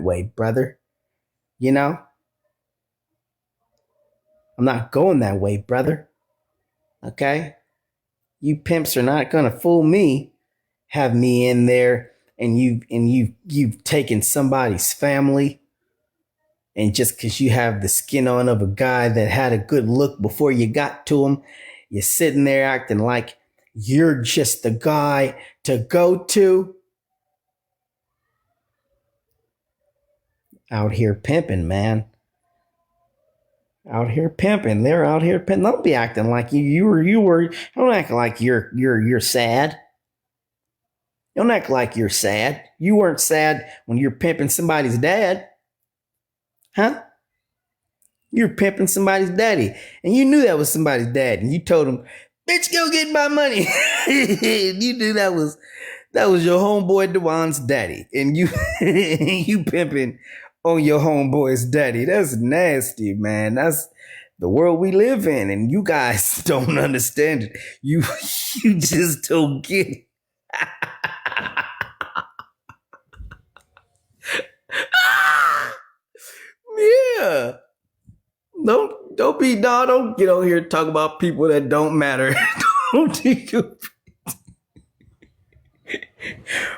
way, brother. You know, I'm not going that way, brother. Okay? You pimps are not gonna fool me. Have me in there and you've taken somebody's family, and just because you have the skin on of a guy that had a good look before you got to him, you're sitting there acting like you're just the guy to go to. Out here pimping, man. Out here pimping. They're out here pimping. Don't be acting like you were. Don't act like you're sad. Don't act like you're sad. You weren't sad when you're pimping somebody's dad, huh? You're pimping somebody's daddy, and you knew that was somebody's dad, and you told him, "Bitch, go get my money." You knew that was your homeboy Dewan's daddy, and you you pimping on your homeboy's daddy. That's nasty, man. That's the world we live in, and you guys don't understand it. You just don't get it. Yeah. Don't get on here and talk about people that don't matter. Don't think you.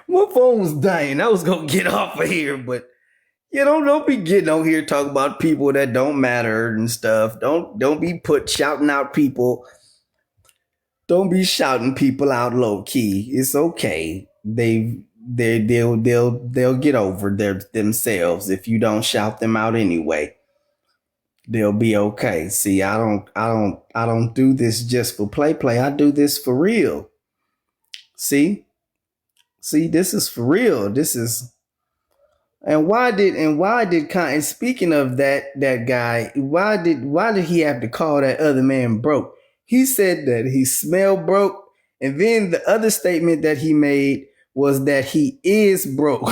My phone was dying. I was gonna get off of here, but don't be getting on here talking about people that don't matter and stuff. Don't be shouting out people. Don't be shouting people out low key. It's okay. They'll get over themselves if you don't shout them out anyway. They'll be okay. See, I don't do this just for play. I do this for real. See, this is for real. This is. And speaking of that guy, why did he have to call that other man broke? He said that he smelled broke, and then the other statement that he made was that he is broke.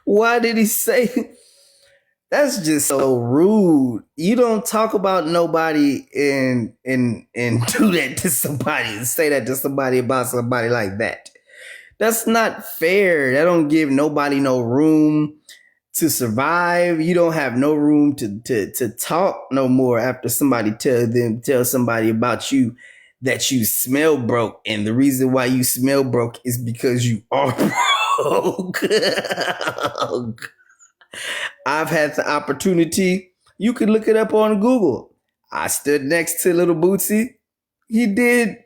Why did he say? That's just so rude. You don't talk about nobody and do that to somebody and say that to somebody about somebody like that. That's not fair. That don't give nobody no room to survive. You don't have no room to talk no more after somebody tell somebody about you that you smell broke, and the reason why you smell broke is because you are broke. I've had the opportunity. You could look it up on Google. I stood next to Little Bootsy. He did.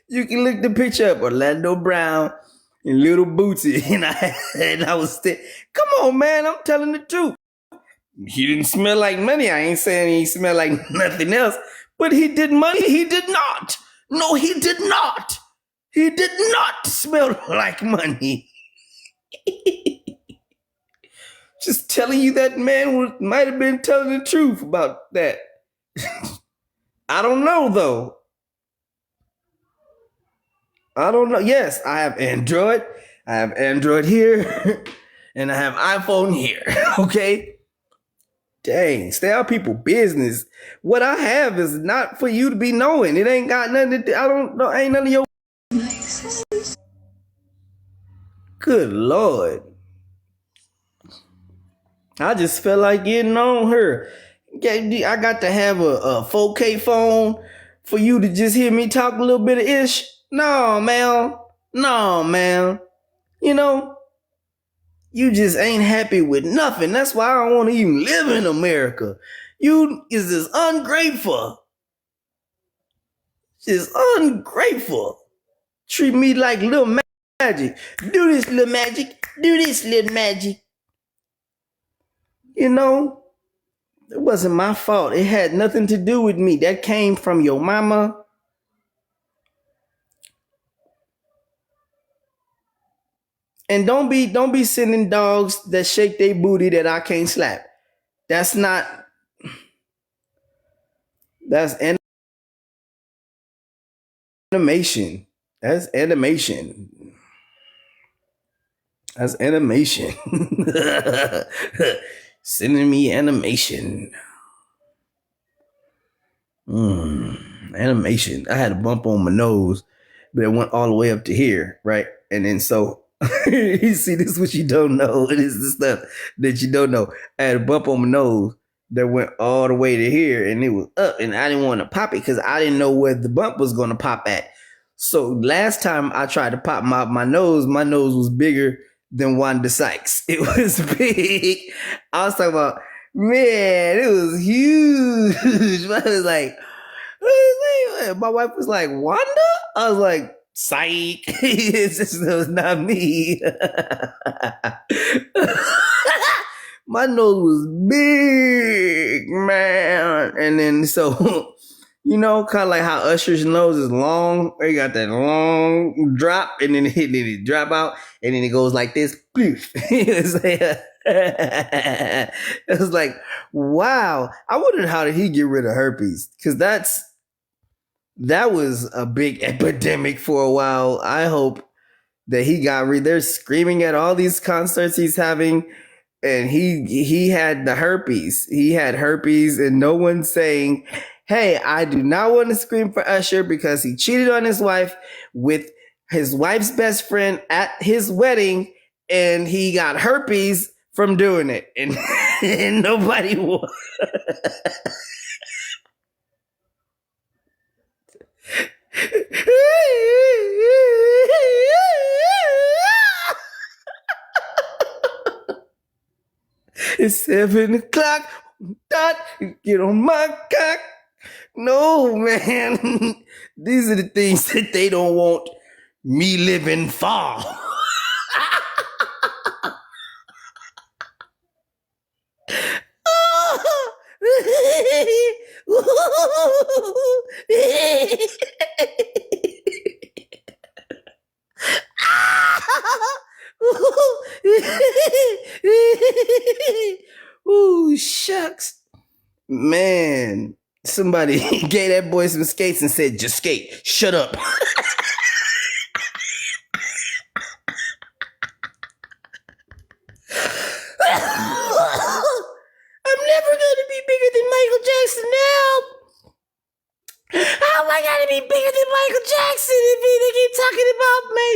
You can look the picture up. Orlando Brown and Little Bootsy. And I was come on, man. I'm telling the truth. He didn't smell like money. I ain't saying he smelled like nothing else. But he did money. He did not. No, he did not. He did not smell like money. Just telling you that man might have been telling the truth about that. I don't know, though. I don't know. Yes, I have Android. I have Android here. And I have iPhone here. Okay? Dang, stay out people business. What I have is not for you to be knowing. It ain't got nothing to do. I don't know. Ain't none of your. Good Lord. I just felt like getting on her. I got to have a 4K phone for you to just hear me talk a little bit of ish. No, man. No, man. You just ain't happy with nothing. That's why I don't want to even live in America. You is just ungrateful. Just ungrateful. Treat me like little magic. Do this, little magic. Do this, little magic. It wasn't my fault. It had nothing to do with me. That came from your mama. And don't be sending dogs that shake their booty that I can't slap. That's animation. That's animation. That's animation. Sending me animation. Animation. I had a bump on my nose, but it went all the way up to here, right? And then so you see, this is what you don't know. It is the stuff that you don't know. I had a bump on my nose that went all the way to here, and it was up, and I didn't want to pop it because I didn't know where the bump was going to pop at. So last time I tried to pop my nose was bigger than Wanda Sykes. It was big. I was talking about, man, it was huge. I was like, my wife was like, Wanda? I was like, psych. It was not me. My nose was big, man. And then so, you know, kind of like how Usher's nose is long. He got that long drop, and then it drop out, and then it goes like this. It was like, wow. I wondered, how did he get rid of herpes? Because that was a big epidemic for a while. I hope that he got rid. They're screaming at all these concerts he's having, and he had the herpes. He had herpes, and no one's saying, hey, I do not want to scream for Usher because he cheated on his wife with his wife's best friend at his wedding, and he got herpes from doing it. And nobody won. It's 7 o'clock. Dot, get on my cock. No, man. These are the things that they don't want me living for. Ooh, shucks. Man, somebody gave that boy some skates and said, just skate. Shut up. I'm never going to be bigger than Michael Jackson now. How am I going to be bigger than Michael Jackson if they keep talking about me?